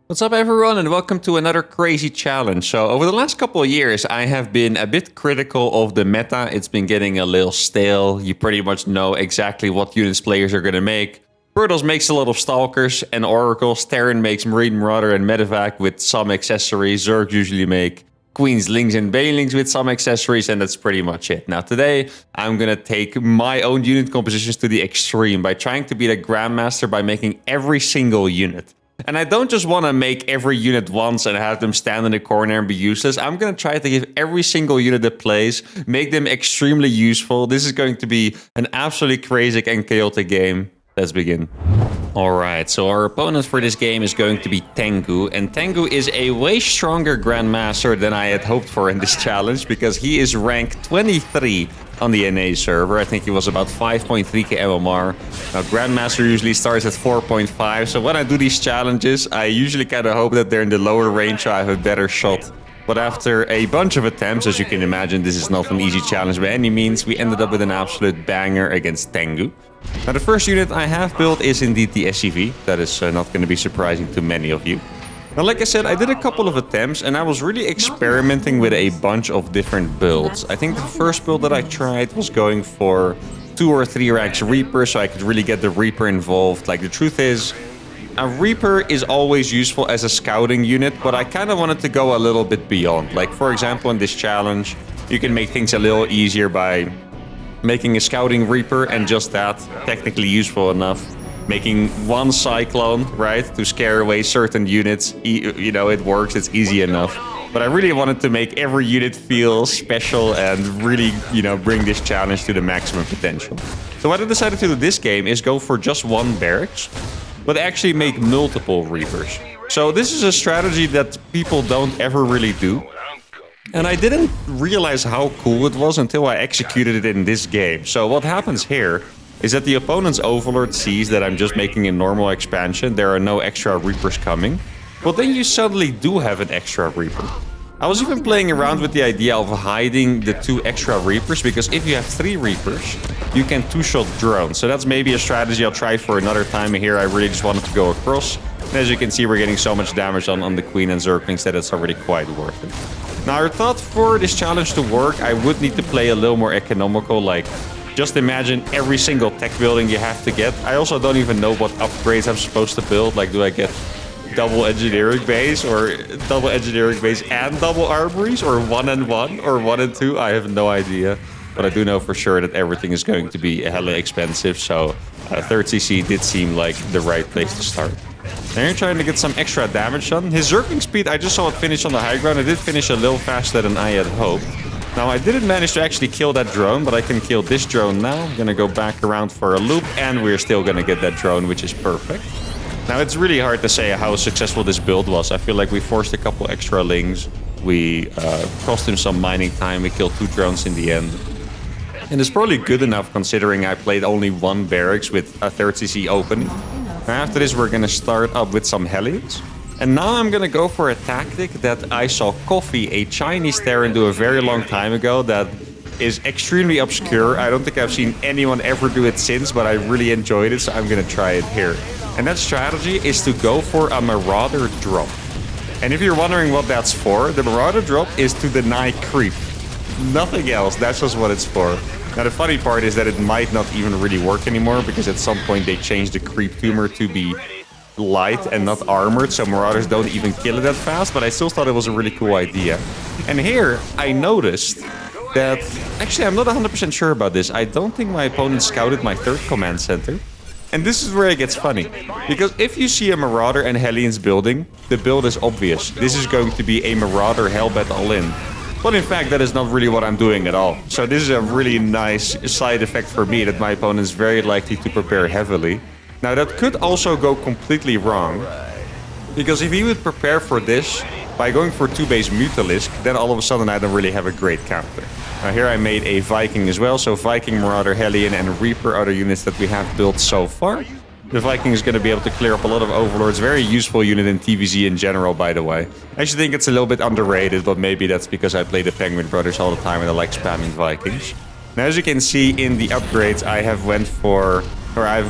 What's up everyone and welcome to another crazy challenge. So over the last couple of years I have been a bit critical of the meta. It's been getting a little stale. You pretty much know exactly what units players are going to make. Protoss makes a lot of Stalkers and Oracles. Terran makes Marine Marauder and Medevac with some accessories. Zerg usually make Queens, Lings and Banelings with some accessories, and that's pretty much it. Now today I'm going to take my own unit compositions to the extreme by trying to be the Grandmaster by making every single unit. And I don't just want to make every unit once and have them stand in the corner and be useless. I'm going to try to give every single unit a place, make them extremely useful. This is going to be an absolutely crazy and chaotic game. Let's begin. Alright, so our opponent for this game is going to be Tengu, and Tengu is a way stronger Grandmaster than I had hoped for in this challenge, because he is ranked 23 on the NA server. I think he was about 5.3k MMR. Now, Grandmaster usually starts at 4.5, so when I do these challenges, I usually kind of hope that they're in the lower range so I have a better shot. But after a bunch of attempts, as you can imagine, this is not an easy challenge by any means, we ended up with an absolute banger against Tengu. Now, the first unit I have built is indeed the SCV. That is not going to be surprising to many of you. Now, like I said, I did a couple of attempts and I was really experimenting with a bunch of different builds. I think the first build that I tried was going for 2 or 3 ranks Reaper, so I could really get the Reaper involved. Like, the truth is, a Reaper is always useful as a scouting unit, but I kind of wanted to go a little bit beyond. Like, for example, in this challenge, you can make things a little easier by making a scouting Reaper, and just that, technically useful enough. Making one Cyclone, right, to scare away certain units. You know, it works, it's easy enough. But I really wanted to make every unit feel special and really, you know, bring this challenge to the maximum potential. So what I decided to do this game is go for just one barracks, but actually make multiple Reapers. So this is a strategy that people don't ever really do. And I didn't realize how cool it was until I executed it in this game. So what happens here is that the opponent's Overlord sees that I'm just making a normal expansion. There are no extra Reapers coming. But then you suddenly do have an extra Reaper. I was even playing around with the idea of hiding the 2 extra Reapers, because if you have 3 Reapers, you can 2-shot drones. So that's maybe a strategy I'll try for another time. Here I really just wanted to go across. And as you can see, we're getting so much damage on the Queen and Zerglings that it's already quite worth it. Now, I thought for this challenge to work, I would need to play a little more economical. Like, just imagine every single tech building you have to get. I also don't even know what upgrades I'm supposed to build. Like, do I get double engineering base, or double engineering base and double armories, or 1 and 1, or 1 and 2? I have no idea. But I do know for sure that everything is going to be hella expensive. So 3rd CC did seem like the right place to start. Now you're trying to get some extra damage done. His Zergling speed, I just saw it finish on the high ground. It did finish a little faster than I had hoped. Now, I didn't manage to actually kill that drone, but I can kill this drone now. I'm gonna go back around for a loop, and we're still gonna get that drone, which is perfect. Now, it's really hard to say how successful this build was. I feel like we forced a couple extra lings. We cost him some mining time. We killed 2 drones in the end. And it's probably good enough considering I played only 1 barracks with a 3rd CC opening. After this, we're gonna start up with some Hellions. And now I'm gonna go for a tactic that I saw Coffee, a Chinese Terran, do a very long time ago that is extremely obscure. I don't think I've seen anyone ever do it since, but I really enjoyed it, so I'm gonna try it here. And that strategy is to go for a Marauder drop. And if you're wondering what that's for, the Marauder drop is to deny creep. Nothing else, that's just what it's for. Now, the funny part is that it might not even really work anymore, because at some point they changed the creep tumor to be light and not armored, so Marauders don't even kill it that fast, but I still thought it was a really cool idea. And here, I noticed that... Actually, I'm not 100% sure about this. I don't think my opponent scouted my 3rd command center. And this is where it gets funny, because if you see a Marauder and Hellions building, the build is obvious. This is going to be a Marauder Hellbat all-in. But in fact, that is not really what I'm doing at all. So this is a really nice side effect for me, that my opponent is very likely to prepare heavily. Now, that could also go completely wrong, because if he would prepare for this by going for 2-base Mutalisk, then all of a sudden I don't really have a great counter. Now, here I made a Viking as well, so Viking, Marauder, Hellion, and Reaper are the units that we have built so far. The Viking is going to be able to clear up a lot of Overlords. Very useful unit in TVZ in general, by the way. I actually think it's a little bit underrated, but maybe that's because I play the Penguin Brothers all the time and I like spamming Vikings. Now, as you can see in the upgrades, I've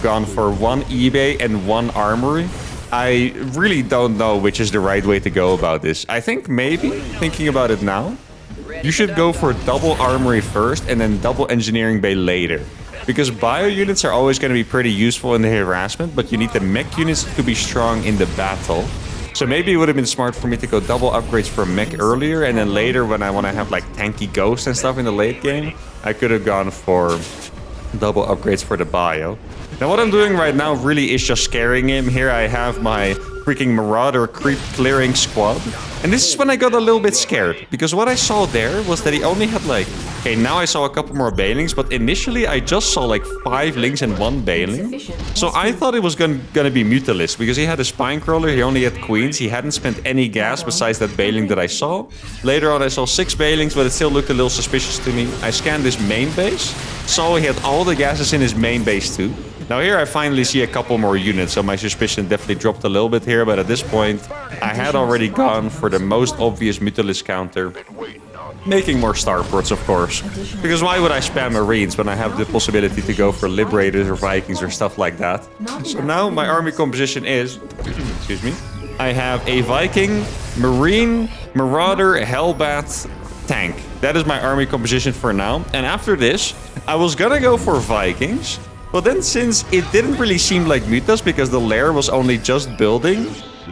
gone for 1 eBay and 1 armory. I really don't know which is the right way to go about this. I think maybe, thinking about it now, you should go for double armory first and then double engineering bay later. Because bio units are always going to be pretty useful in the harassment, but you need the mech units to be strong in the battle. So maybe it would have been smart for me to go double upgrades for mech earlier, and then later when I want to have like tanky ghosts and stuff in the late game, I could have gone for double upgrades for the bio. Now what I'm doing right now really is just scaring him. Here I have my freaking Marauder creep clearing squad. And this is when I got a little bit scared. Because what I saw there was that he only had like... Okay, now I saw a couple more Banelings, but initially I just saw like 5 Lings and 1 Baneling. So I thought it was gonna be Mutalist, because he had a Spine Crawler, he only had Queens, he hadn't spent any gas besides that Baneling that I saw. Later on I saw 6 Banelings, but it still looked a little suspicious to me. I scanned his main base, saw he had all the gases in his main base too. Now here I finally see a couple more units, so my suspicion definitely dropped a little bit here, but at this point I had already gone for the most obvious Mutalist counter. Making more starports, of course. Because why would I spam Marines when I have the possibility to go for Liberators or Vikings or stuff like that? So now my army composition is... excuse me. I have a Viking, Marine, Marauder, Hellbat, Tank. That is my army composition for now. And after this, I was gonna go for Vikings. But then since it didn't really seem like Mutas because the lair was only just building,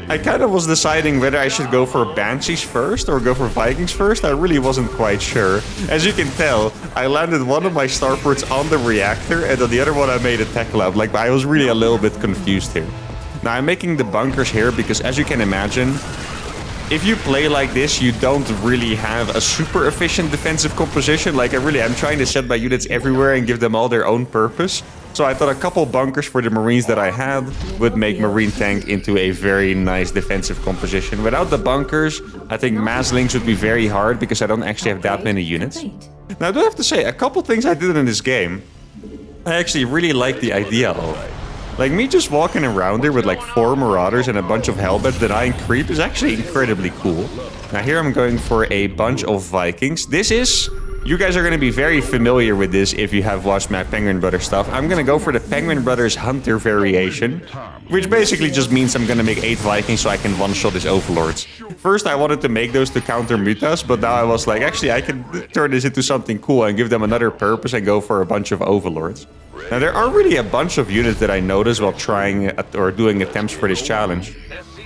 I kind of was deciding whether I should go for Banshees first or go for Vikings first. I really wasn't quite sure. As you can tell, I landed one of my starports on the reactor and on the other one I made a tech lab. Like, I was really a little bit confused here. Now I'm making the bunkers here because, as you can imagine, if you play like this, you don't really have a super efficient defensive composition. Like, I'm trying to set my units everywhere and give them all their own purpose. So I thought a couple bunkers for the Marines that I had would make Marine Tank into a very nice defensive composition. Without the bunkers, I think mass links would be very hard because I don't actually have that many units. Now I do have to say, a couple things I did in this game, I actually really like the idea of. Like, me just walking around here with like 4 Marauders and a bunch of Hellbats denying creep is actually incredibly cool. Now here I'm going for a bunch of Vikings. This is... You guys are going to be very familiar with this if you have watched my Penguin Brothers stuff. I'm going to go for the Penguin Brothers Hunter variation, which basically just means I'm going to make 8 Vikings so I can one-shot his Overlords. First, I wanted to make those to counter Mutas, but now I was like, actually, I can turn this into something cool and give them another purpose and go for a bunch of Overlords. Now, there are really a bunch of units that I noticed while trying or doing attempts for this challenge.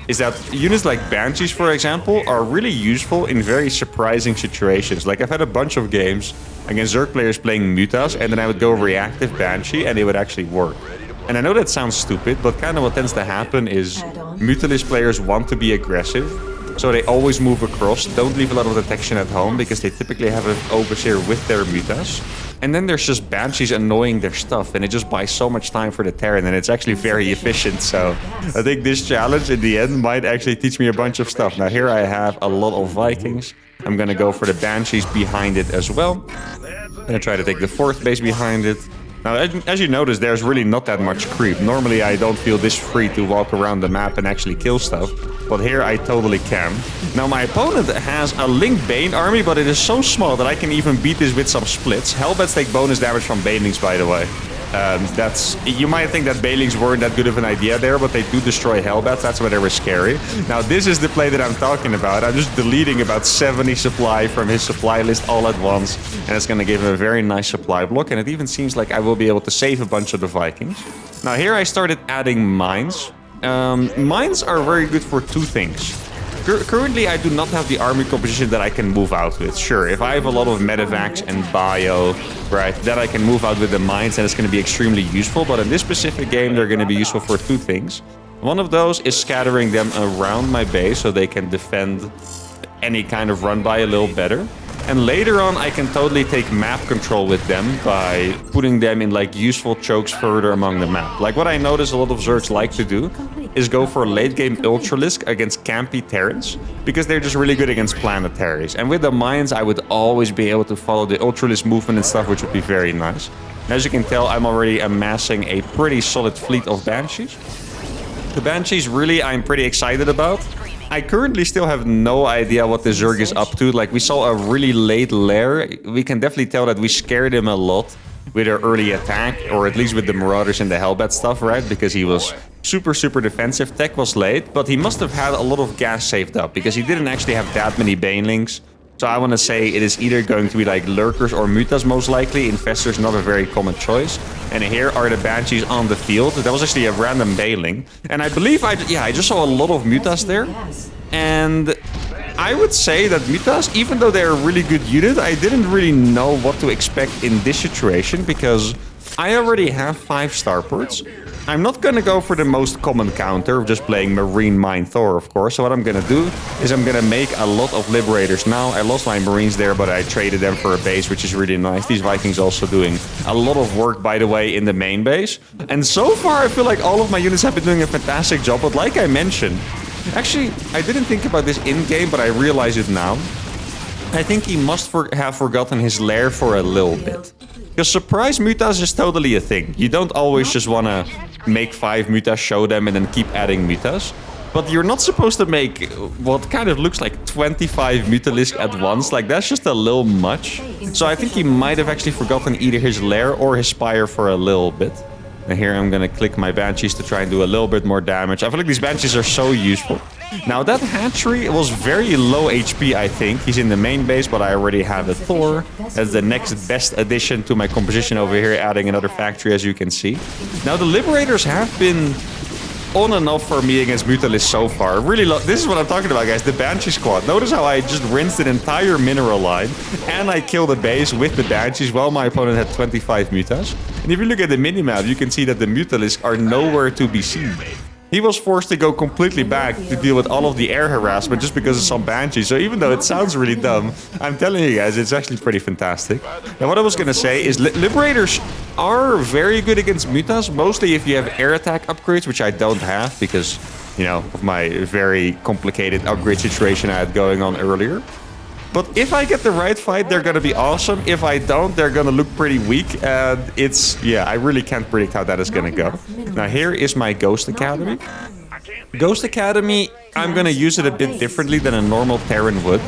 Is that units like Banshees, for example, are really useful in very surprising situations. Like, I've had a bunch of games against Zerg players playing Mutas, and then I would go reactive Banshee, and it would actually work. And I know that sounds stupid, but kind of what tends to happen is Mutalist players want to be aggressive, so they always move across, don't leave a lot of detection at home, because they typically have an Overseer with their Mutas. And then there's just Banshees annoying their stuff, and it just buys so much time for the Terran, and it's actually very efficient. So I think this challenge in the end might actually teach me a bunch of stuff. Now here I have a lot of Vikings. I'm gonna go for the Banshees behind it as well. I'm gonna try to take the 4th base behind it. Now, as you notice, there's really not that much creep. Normally, I don't feel this free to walk around the map and actually kill stuff. But here, I totally can. Now, my opponent has a Link Bane army, but it is so small that I can even beat this with some splits. Hellbats take bonus damage from Banelings, by the way. You might think that Banelings weren't that good of an idea there, but they do destroy Hellbats. That's why they were scary. Now, this is the play that I'm talking about. I'm just deleting about 70 supply from his supply list all at once, and it's going to give him a very nice supply block, and it even seems like I will be able to save a bunch of the Vikings. Now, here I started adding mines. Mines are very good for 2 things. Currently, I do not have the army composition that I can move out with. Sure, if I have a lot of medevacs and bio, right, that I can move out with the mines, and it's going to be extremely useful. But in this specific game, they're going to be useful for 2 things. One of those is scattering them around my base so they can defend any kind of run by a little better. And later on, I can totally take map control with them by putting them in like useful chokes further among the map. Like what I notice a lot of Zergs like to do is go for late game Ultralisk against campy Terrans, because they're just really good against planetaries. And with the mines, I would always be able to follow the Ultralisk movement and stuff, which would be very nice. And as you can tell, I'm already amassing a pretty solid fleet of Banshees. The Banshees, really, I'm pretty excited about. I currently still have no idea what the Zerg is up to. Like, we saw a really late lair. We can definitely tell that we scared him a lot. with her early attack, or at least with the Marauders and the Hellbat stuff, right? Because he was super defensive. Tech was late, but he must have had a lot of gas saved up because he didn't actually have that many Banelings. So I want to say it is either going to be like Lurkers or Mutas most likely. Infestors not a very common choice. And here are the Banshees on the field. That was actually a random Baneling. And I believe I just saw a lot of Mutas there. And I would say that Mutas, even though they're a really good unit, I didn't really know what to expect in this situation because I already have 5 starports. I'm not going to go for the most common counter of just playing Marine Mine Thor, of course. So what I'm going to do is I'm going to make a lot of Liberators now. I lost my Marines there, but I traded them for a base, which is really nice. These Vikings also doing a lot of work, by the way, in the main base. And so far, I feel like all of my units have been doing a fantastic job. But like I mentioned, actually, I didn't think about this in-game, but I realize it now. I think he must have forgotten his lair for a little bit. Because surprise mutas is totally a thing. You don't always just want to make 5 mutas, show them, and then keep adding mutas. But you're not supposed to make what kind of looks like 25 mutalisks at once. Like, that's just a little much. So I think he might have actually forgotten either his lair or his spire for a little bit. And here I'm going to click my Banshees to try and do a little bit more damage. I feel like these Banshees are so useful. Now, that hatchery was very low HP, I think. He's in the main base, but I already have a Thor. That's the next best addition to my composition over here, adding another factory, as you can see. Now, the Liberators have been on and off for me against Mutalisks so far. Really, this is what I'm talking about, guys. The Banshee squad. Notice how I just rinsed an entire mineral line, and I killed a base with the Banshees while my opponent had 25 mutas. And if you look at the minimap, you can see that the Mutalisks are nowhere to be seen. He was forced to go completely back to deal with all of the air harassment just because of some Banshees. So even though it sounds really dumb, I'm telling you guys, it's actually pretty fantastic. Now what I was going to say is Liberators are very good against mutas, mostly if you have air attack upgrades, which I don't have because, you know, of my very complicated upgrade situation I had going on earlier. But if I get the right fight, they're going to be awesome. If I don't, they're going to look pretty weak. And it's, yeah, I really can't predict how that is going to go. Now, here is my Ghost Academy. Ghost Academy, I'm going to use it a bit differently than a normal Terran would.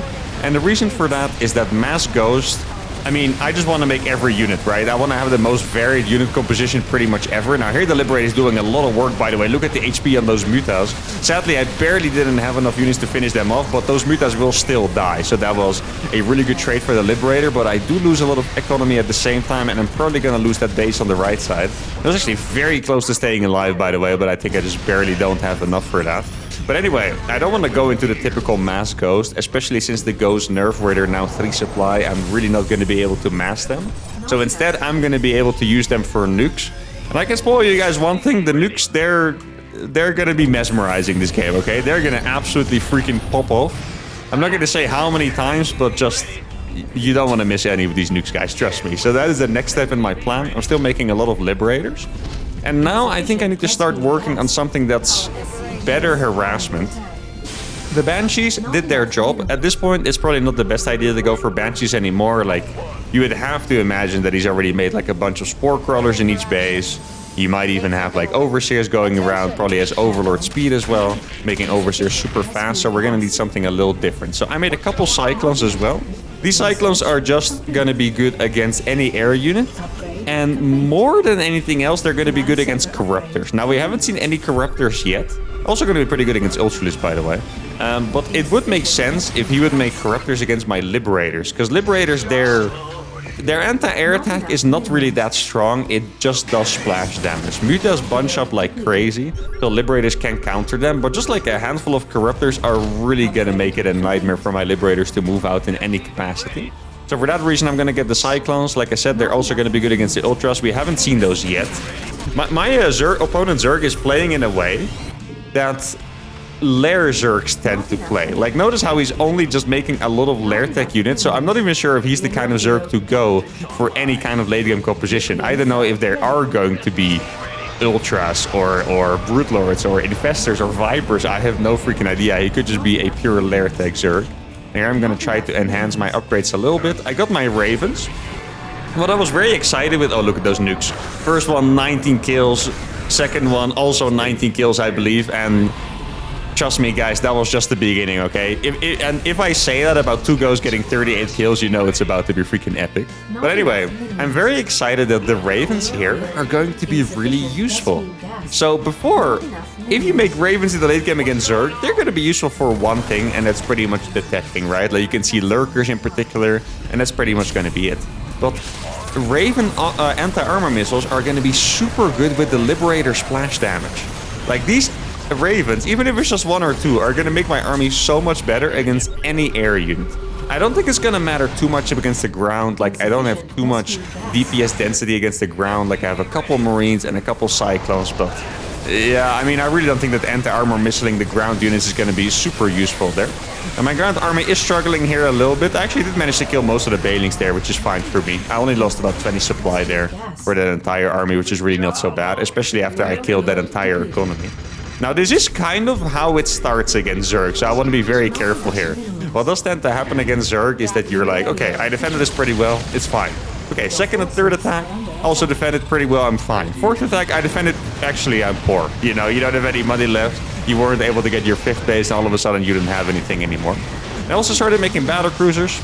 And the reason for that is that Mass Ghost, I mean, I just want to make every unit, right? I want to have the most varied unit composition pretty much ever. Now, here the Liberator is doing a lot of work, by the way. Look at the HP on those mutas. Sadly, I barely didn't have enough units to finish them off, but those mutas will still die. So that was a really good trade for the Liberator, but I do lose a lot of economy at the same time, and I'm probably going to lose that base on the right side. That was actually very close to staying alive, by the way, but I think I just barely don't have enough for that. But anyway, I don't want to go into the typical mass ghost, especially since the ghost nerf where they're now 3 supply. I'm really not going to be able to mass them. So instead, I'm going to be able to use them for nukes. And I can spoil you guys one thing, the nukes, they're going to be mesmerizing this game, okay? They're going to absolutely freaking pop off. I'm not going to say how many times, but just, you don't want to miss any of these nukes, guys, trust me. So that is the next step in my plan. I'm still making a lot of Liberators. And now I think I need to start working on something that's better harassment. The Banshees did their job. At this point, it's probably not the best idea to go for Banshees anymore. Like, you would have to imagine that he's already made like a bunch of Spore Crawlers in each base. You might even have like Overseers going around, probably has Overlord speed as well, making Overseers super fast. So we're gonna need something a little different. So I made a couple Cyclones as well. These Cyclones are just gonna be good against any air unit. And more than anything else, they're gonna be good against Corruptors. Now, we haven't seen any Corruptors yet. Also going to be pretty good against Ultralisk, by the way. But it would make sense if he would make Corruptors against my Liberators. Because Liberators, their anti-air attack is not really that strong. It just does splash damage. Mutas bunch up like crazy, so Liberators can counter them. But just like a handful of Corruptors are really going to make it a nightmare for my Liberators to move out in any capacity. So for that reason, I'm going to get the Cyclones. Like I said, they're also going to be good against the Ultras. We haven't seen those yet. My opponent Zerg is playing in a way that Lair Zergs tend to play. Like, notice how he's only just making a lot of Lair Tech units, so I'm not even sure if he's the kind of Zerg to go for any kind of late game composition. I don't know if there are going to be Ultras or Brute Lords or Infestors or Vipers. I have no freaking idea. He could just be a pure Lair Tech Zerg. Here I'm going to try to enhance my upgrades a little bit. I got my Ravens. What I was very excited with... Oh, look at those nukes. First one, 19 kills. Second one, also 19 kills, I believe. And Trust me, guys, that was just the beginning, okay? If I say that about 2 ghosts getting 38 kills, you know it's about to be freaking epic. But anyway, I'm very excited that the ravens here are going to be really useful. So before, if you make ravens in the late game against Zerg, they're going to be useful for one thing, and that's pretty much detecting, right? Like you can see lurkers in particular, and that's pretty much going to be it. But Raven anti-armor missiles are going to be super good with the Liberator splash damage. Like these ravens, even if it's just 1 or 2, are going to make my army so much better against any air unit. I don't think it's going to matter too much against the ground. Like I don't have too much DPS density against the ground. Like I have a couple Marines and a couple Cyclones, but yeah, I mean, I really don't think that anti-armor missiling the ground units is going to be super useful there. And my ground army is struggling here a little bit. I actually did manage to kill most of the Balings there, which is fine for me. I only lost about 20 supply there for that entire army, which is really not so bad, especially after I killed that entire economy. Now, this is kind of how it starts against Zerg, so I want to be very careful here. What does tend to happen against Zerg is that you're like, okay, I defended this pretty well, it's fine. Okay, second and third attack, also defended pretty well, I'm fine. Fourth attack, I defended, actually I'm poor. You know, you don't have any money left, you weren't able to get your 5th base, and all of a sudden you didn't have anything anymore. I also started making battle cruisers.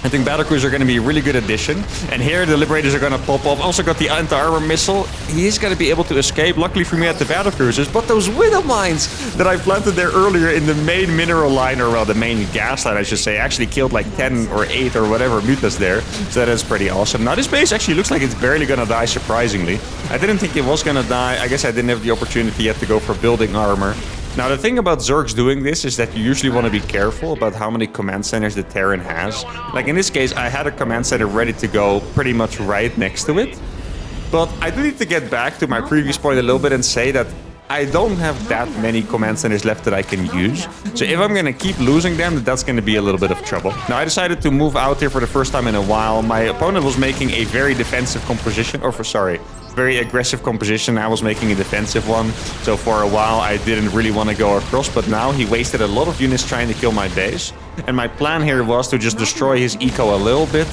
I think battlecruisers are going to be a really good addition. And here the Liberators are going to pop off. Also got the anti-armor missile. He is going to be able to escape. Luckily for me at the battlecruisers. But those widow mines that I planted there earlier in the main mineral line, or well, the main gas line, I should say, actually killed like 10 or 8 or whatever mutas there. So that is pretty awesome. Now this base actually looks like it's barely going to die, surprisingly. I didn't think it was going to die. I guess I didn't have the opportunity yet to go for building armor. Now, the thing about Zergs doing this is that you usually want to be careful about how many command centers the Terran has. Like in this case, I had a command center ready to go pretty much right next to it. But I do need to get back to my previous point a little bit and say that I don't have that many command centers left that I can use. So if I'm going to keep losing them, that's going to be a little bit of trouble. Now, I decided to move out here for the first time in a while. My opponent was making a very defensive composition, very aggressive composition. I was making a defensive one. So for a while, I didn't really want to go across. But now he wasted a lot of units trying to kill my base. And my plan here was to just destroy his eco a little bit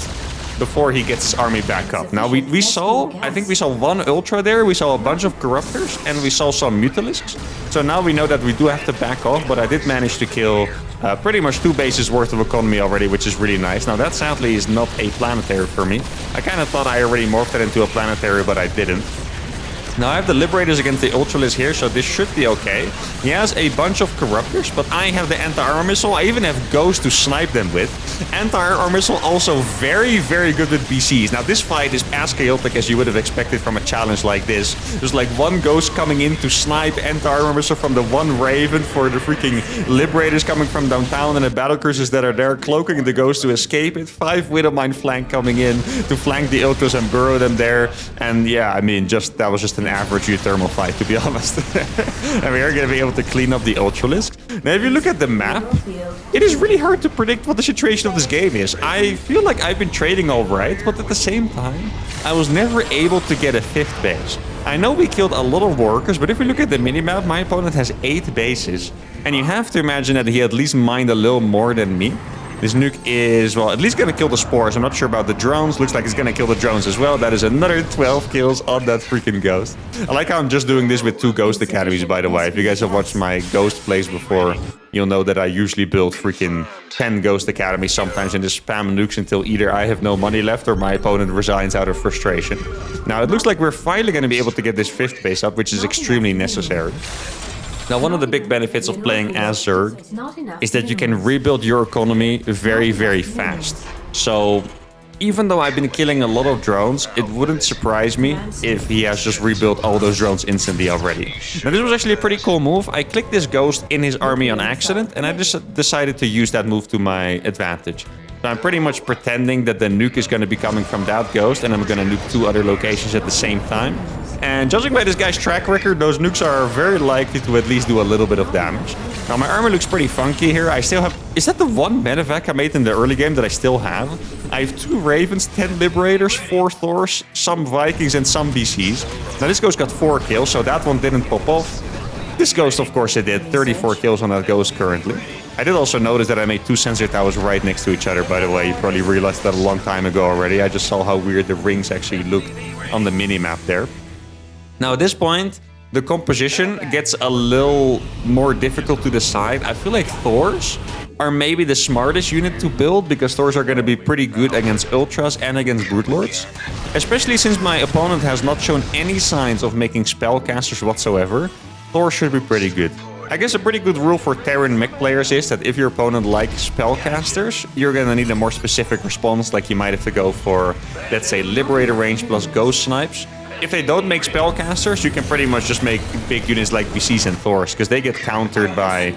before he gets his army back up. Now, I think we saw 1 Ultra there, we saw a bunch of Corruptors, and we saw some Mutalisks. So now we know that we do have to back off, but I did manage to kill pretty much 2 bases worth of economy already, which is really nice. Now, that sadly is not a planetary for me. I kind of thought I already morphed it into a planetary, but I didn't. Now I have the Liberators against the Ultralisk here, so this should be okay. He has a bunch of Corruptors, but I have the anti-armor missile. I even have Ghost to snipe them with. Anti-armor missile also very, very good with BCs. Now this fight is as chaotic as you would have expected from a challenge like this. There's like 1 Ghost coming in to snipe anti-armor missile from the 1 Raven for the freaking Liberators coming from downtown, and the battlecruisers that are there cloaking the Ghost to escape it. 5 Widowmine flank coming in to flank the Ultras and burrow them there. And yeah, I mean, that was just an average uThermal fight, to be honest. And we are going to be able to clean up the Ultralisk. Now, if you look at the map, it is really hard to predict what the situation of this game is. I feel like I've been trading all right, but at the same time, I was never able to get a 5th base. I know we killed a lot of workers, but if we look at the minimap, my opponent has 8 bases. And you have to imagine that he at least mined a little more than me. This nuke is, well, at least going to kill the spores. I'm not sure about the drones. Looks like it's going to kill the drones as well. That is another 12 kills on that freaking Ghost. I like how I'm just doing this with 2 Ghost Academies, by the way. If you guys have watched my Ghost plays before, you'll know that I usually build freaking 10 Ghost Academies sometimes and just spam nukes until either I have no money left or my opponent resigns out of frustration. Now, it looks like we're finally going to be able to get this 5th base up, which is extremely necessary. Now, one of the big benefits of playing as Zerg is that you can rebuild your economy very, very fast. So, even though I've been killing a lot of drones, it wouldn't surprise me if he has just rebuilt all those drones instantly already. Now, this was actually a pretty cool move. I clicked this Ghost in his army on accident, and I just decided to use that move to my advantage. So I'm pretty much pretending that the nuke is going to be coming from that Ghost, and I'm going to nuke 2 other locations at the same time. And judging by this guy's track record, those nukes are very likely to at least do a little bit of damage. Now, my armor looks pretty funky here. I still have... Is that the 1 medevac I made in the early game that I still have? I have 2 Ravens, 10 Liberators, 4 Thors, some Vikings, and some BCs. Now, this Ghost got 4 kills, so that one didn't pop off. This Ghost, of course, it did. 34 kills on that Ghost currently. I did also notice that I made 2 sensor towers right next to each other, by the way. You probably realized that a long time ago already. I just saw how weird the rings actually looked on the mini-map there. Now, at this point, the composition gets a little more difficult to decide. I feel like Thors are maybe the smartest unit to build because Thors are going to be pretty good against Ultras and against Brute Lords. Especially since my opponent has not shown any signs of making spellcasters whatsoever, Thors should be pretty good. I guess a pretty good rule for Terran mech players is that if your opponent likes spellcasters, you're going to need a more specific response, like you might have to go for, let's say, Liberator range plus Ghost Snipes. If they don't make spellcasters, you can pretty much just make big units like VCs and Thors, because they get countered by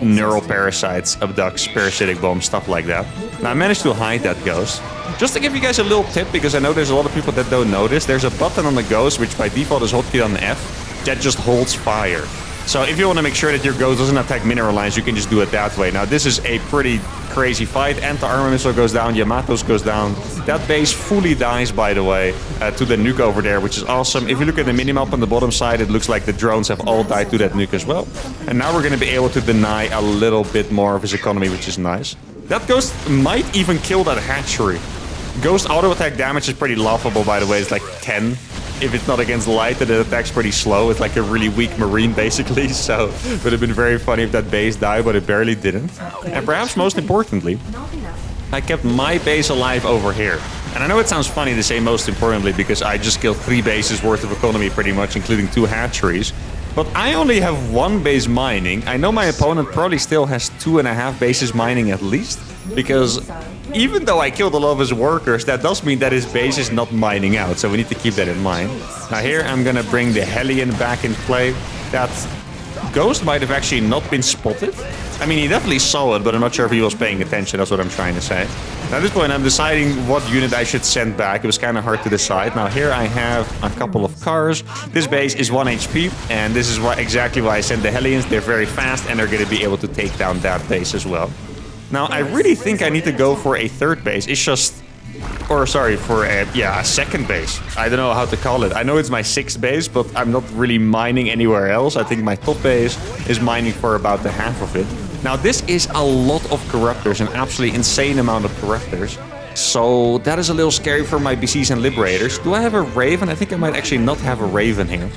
neural parasites, abducts, parasitic bombs, stuff like that. Now I managed to hide that Ghost. Just to give you guys a little tip, because I know there's a lot of people that don't notice, there's a button on the Ghost, which by default is hotkey on F, that just holds fire. So if you want to make sure that your Ghost doesn't attack mineral lines, you can just do it that way. Now this is a pretty crazy fight. Anti-armor missile goes down, Yamato's goes down. That base fully dies, by the way, to the nuke over there, which is awesome. If you look at the minimap on the bottom side, it looks like the drones have all died to that nuke as well. And now we're going to be able to deny a little bit more of his economy, which is nice. That Ghost might even kill that hatchery. Ghost auto attack damage is pretty laughable, by the way. It's like 10. If it's not against light, then it attacks pretty slow. It's like a really weak marine, basically. So it would have been very funny if that base died, but it barely didn't. And perhaps most importantly, I kept my base alive over here. And I know it sounds funny to say most importantly, because I just killed 3 bases worth of economy pretty much, including 2 hatcheries. But I only have 1 base mining. I know my opponent probably still has 2.5 bases mining at least, because even though I killed a lot of his workers, that does mean that his base is not mining out, so we need to keep that in mind. Now here I'm gonna bring the Hellion back in play. That Ghost might have actually not been spotted. I mean, he definitely saw it, but I'm not sure if he was paying attention, that's what I'm trying to say. Now at this point I'm deciding what unit I should send back. It was kind of hard to decide. Now here I have a couple of cars. This base is 1 HP, and this is exactly why I sent the Hellions. They're very fast, and they're gonna be able to take down that base as well. Now, I really think I need to go for a 3rd base. It's just... Or, sorry, for a 2nd base. I don't know how to call it. I know it's my 6th base, but I'm not really mining anywhere else. I think my top base is mining for about the half of it. Now, this is a lot of Corruptors, an absolutely insane amount of Corruptors. So, that is a little scary for my BCs and Liberators. Do I have a Raven? I think I might actually not have a Raven here.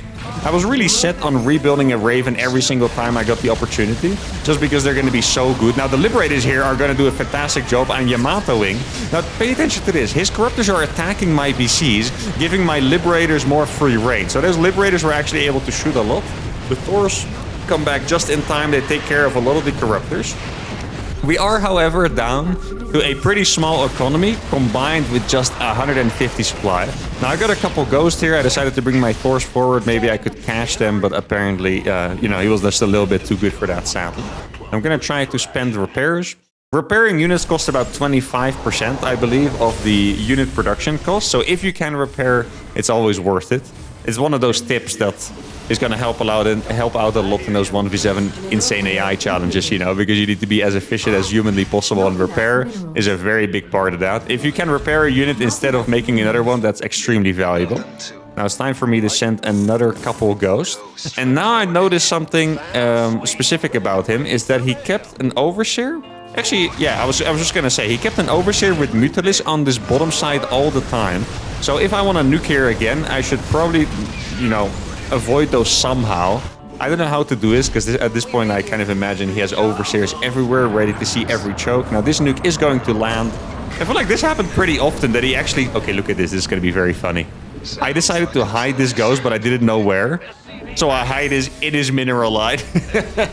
I was really set on rebuilding a Raven every single time I got the opportunity, just because they're going to be so good. Now, the Liberators here are going to do a fantastic job. I'm Yamatoing. Now, pay attention to this. His Corruptors are attacking my BCs, giving my Liberators more free reign. So those Liberators were actually able to shoot a lot. The Thors come back just in time. They take care of a lot of the Corruptors. We are, however, down to a pretty small economy combined with just 150 supply. Now, I got a couple ghosts here. I decided to bring my Thors forward. Maybe I could cash them, but apparently, you know, he was just a little bit too good for that, sadly. I'm going to try to spend repairs. Repairing units cost about 25%, I believe, of the unit production cost. So if you can repair, it's always worth it. It's one of those tips that is going to help out a lot in those 1v7 insane AI challenges, you know, because you need to be as efficient as humanly possible, and repair is a very big part of that. If you can repair a unit instead of making another one, that's extremely valuable. Now it's time for me to send another couple ghosts. And now I noticed something specific about him, is that he kept an Overseer. Actually, yeah, I was just gonna say, he kept an Overseer with Mutalis on this bottom side all the time. So if I want to nuke here again, I should probably, you know, avoid those somehow. I don't know how to do this, because at this point I kind of imagine he has Overseers everywhere, ready to see every choke. Now this nuke is going to land. I feel like this happened pretty often, that he actually... Okay, look at this. This is going to be very funny. I decided to hide this ghost, but I didn't know where. So I hide in his mineral line.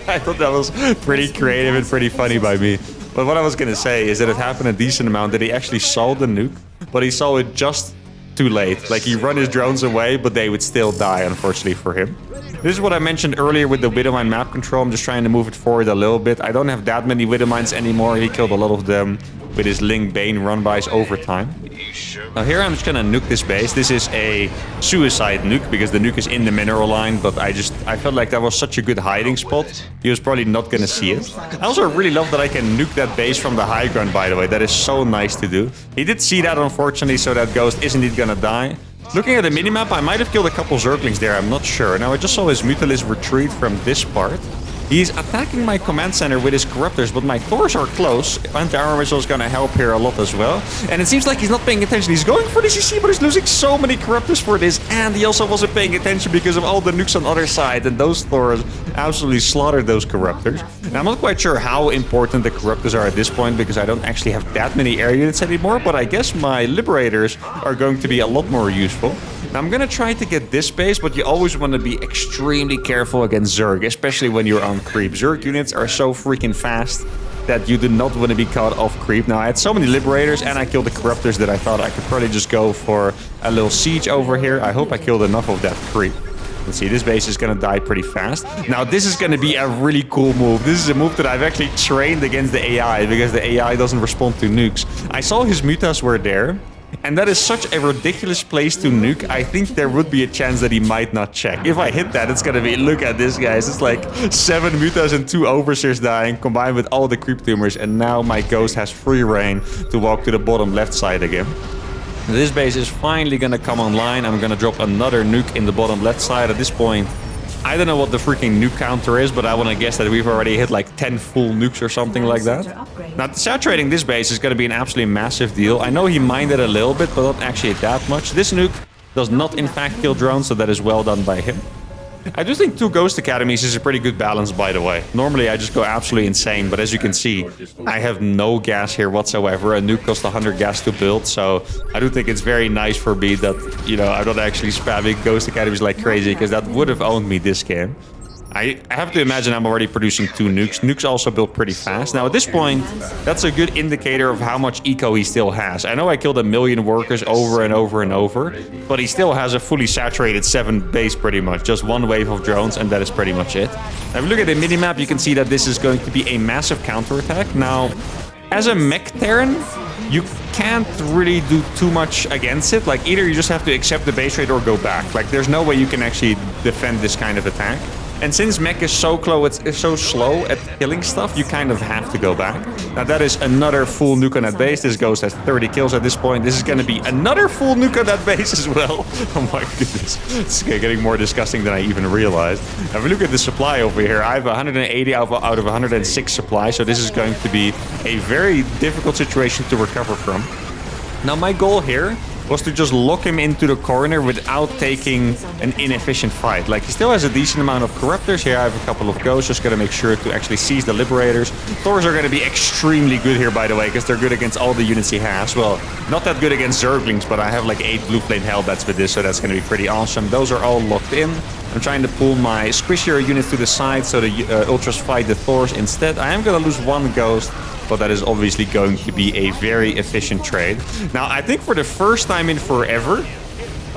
I thought that was pretty creative and pretty funny by me. But what I was going to say is that it happened a decent amount, that he actually saw the nuke, but he saw it just too late. Like, he run his drones away, but they would still die, unfortunately for him. This is what I mentioned earlier with the Widowmine map control. I'm just trying to move it forward a little bit. I don't have that many Widowmines anymore. He killed a lot of them with his Ling Bane run-bys over time. Now here I'm just gonna nuke this base. This is a suicide nuke, because the nuke is in the mineral line, but I felt like that was such a good hiding spot. He was probably not gonna see it. I also really love that I can nuke that base from the high ground, by the way. That is so nice to do. He did see that, unfortunately, so that ghost is indeed gonna die. Looking at the minimap, I might have killed a couple Zerglings there, I'm not sure. Now I just saw his Mutalis retreat from this part. He's attacking my command center with his corruptors, but my Thors are close. Anti-armor missile is going to help here a lot as well. And it seems like he's not paying attention. He's going for the CC, but he's losing so many corruptors for this. And he also wasn't paying attention because of all the nukes on the other side. And those Thors absolutely slaughtered those corruptors. Now, I'm not quite sure how important the corruptors are at this point because I don't actually have that many air units anymore. But I guess my liberators are going to be a lot more useful. Now, I'm going to try to get this base, but you always want to be extremely careful against Zerg, especially when you're on creep. Zerg units are so freaking fast that you do not want to be caught off creep. Now, I had so many liberators and I killed the corruptors that I thought I could probably just go for a little siege over here. I hope I killed enough of that creep. Let's see, this base is going to die pretty fast. Now, this is going to be a really cool move. This is a move that I've actually trained against the AI because the AI doesn't respond to nukes. I saw his mutas were there. And that is such a ridiculous place to nuke. I think there would be a chance that he might not check. If I hit that, it's gonna be, look at this, guys. It's like 7 mutas and 2 overseers dying, combined with all the creep tumors. And now my ghost has free reign to walk to the bottom left side again. This base is finally gonna come online. I'm gonna drop another nuke in the bottom left side at this point. I don't know what the freaking nuke counter is, but I want to guess that we've already hit like 10 full nukes or something like that. Now, saturating this base is going to be an absolutely massive deal. I know he mined it a little bit, but not actually that much. This nuke does not, in fact, kill drones, so that is well done by him. I do think 2 Ghost Academies is a pretty good balance, by the way. Normally, I just go absolutely insane, but as you can see, I have no gas here whatsoever. A nuke costs 100 gas to build, so I do think it's very nice for me that, you know, I'm not actually spamming Ghost Academies like crazy, because that would have owned me this game. I have to imagine I'm already producing 2 nukes. Nukes also build pretty fast. Now, at this point, that's a good indicator of how much eco he still has. I know I killed 1 million workers over and over and over, but he still has a fully saturated 7 base pretty much. Just 1 wave of drones, and that is pretty much it. Now, if you look at the minimap, you can see that this is going to be a massive counterattack. Now, as a mech Terran, you can't really do too much against it. Like, either you just have to accept the base rate or go back. Like, there's no way you can actually defend this kind of attack. And since mech is so slow at killing stuff, you kind of have to go back. Now, that is another full nuke on that base. This ghost has 30 kills at this point. This is going to be another full nuke on that base as well. Oh my goodness. It's getting more disgusting than I even realized. Now, if we look at the supply over here, I have 180 out of 106 supply. So this is going to be a very difficult situation to recover from. Now, my goal here was to just lock him into the corner without taking an inefficient fight. Like, he still has a decent amount of corruptors. Here I have a couple of ghosts. Just gotta make sure to actually seize the liberators. Thors are gonna be extremely good here, by the way, because they're good against all the units he has. Well, not that good against Zerglings, but I have like 8 blue flame hellbats with this, so that's gonna be pretty awesome. Those are all locked in. I'm trying to pull my squishier units to the side so the ultras fight the Thors instead. I am gonna lose 1 ghost, but that is obviously going to be a very efficient trade. Now, I think for the first time in forever,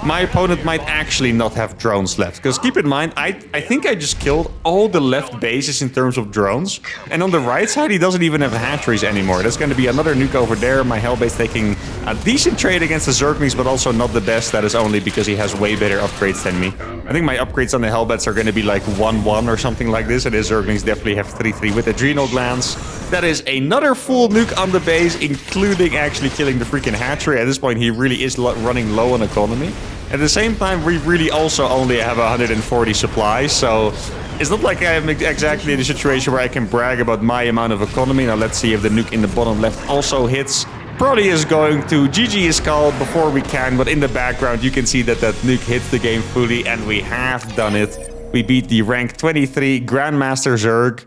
my opponent might actually not have drones left. Because keep in mind, I think I just killed all the left bases in terms of drones. And on the right side, he doesn't even have hatcheries anymore. That's going to be another nuke over there. My Hellbase taking a decent trade against the Zerglings, but also not the best. That is only because he has way better upgrades than me. I think my upgrades on the Hellbats are going to be like 1-1 or something like this. And his Zerglings definitely have 3-3 with Adrenal Glands. That is another full nuke on the base, including actually killing the freaking hatchery. At this point, he really is running low on economy. At the same time, we really also only have 140 supplies, so it's not like I'm exactly in a situation where I can brag about my amount of economy. Now, let's see if the nuke in the bottom left also hits. Probably is going to. GG is called before we can, but in the background, you can see that that nuke hits the game fully, and we have done it. We beat the rank 23 Grandmaster Zerg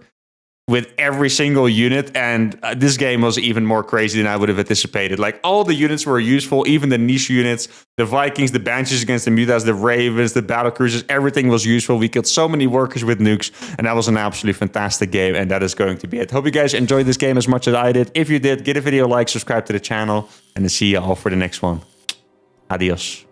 with every single unit, and this game was even more crazy than I would have anticipated. Like, all the units were useful, even the niche units, the Vikings, the Banshees against the Mutas, the Ravens, the Battlecruisers, everything was useful. We killed so many workers with nukes, and that was an absolutely fantastic game, and that is going to be it. Hope you guys enjoyed this game as much as I did. If you did, give the video a like, subscribe to the channel, and I'll see you all for the next one. Adios.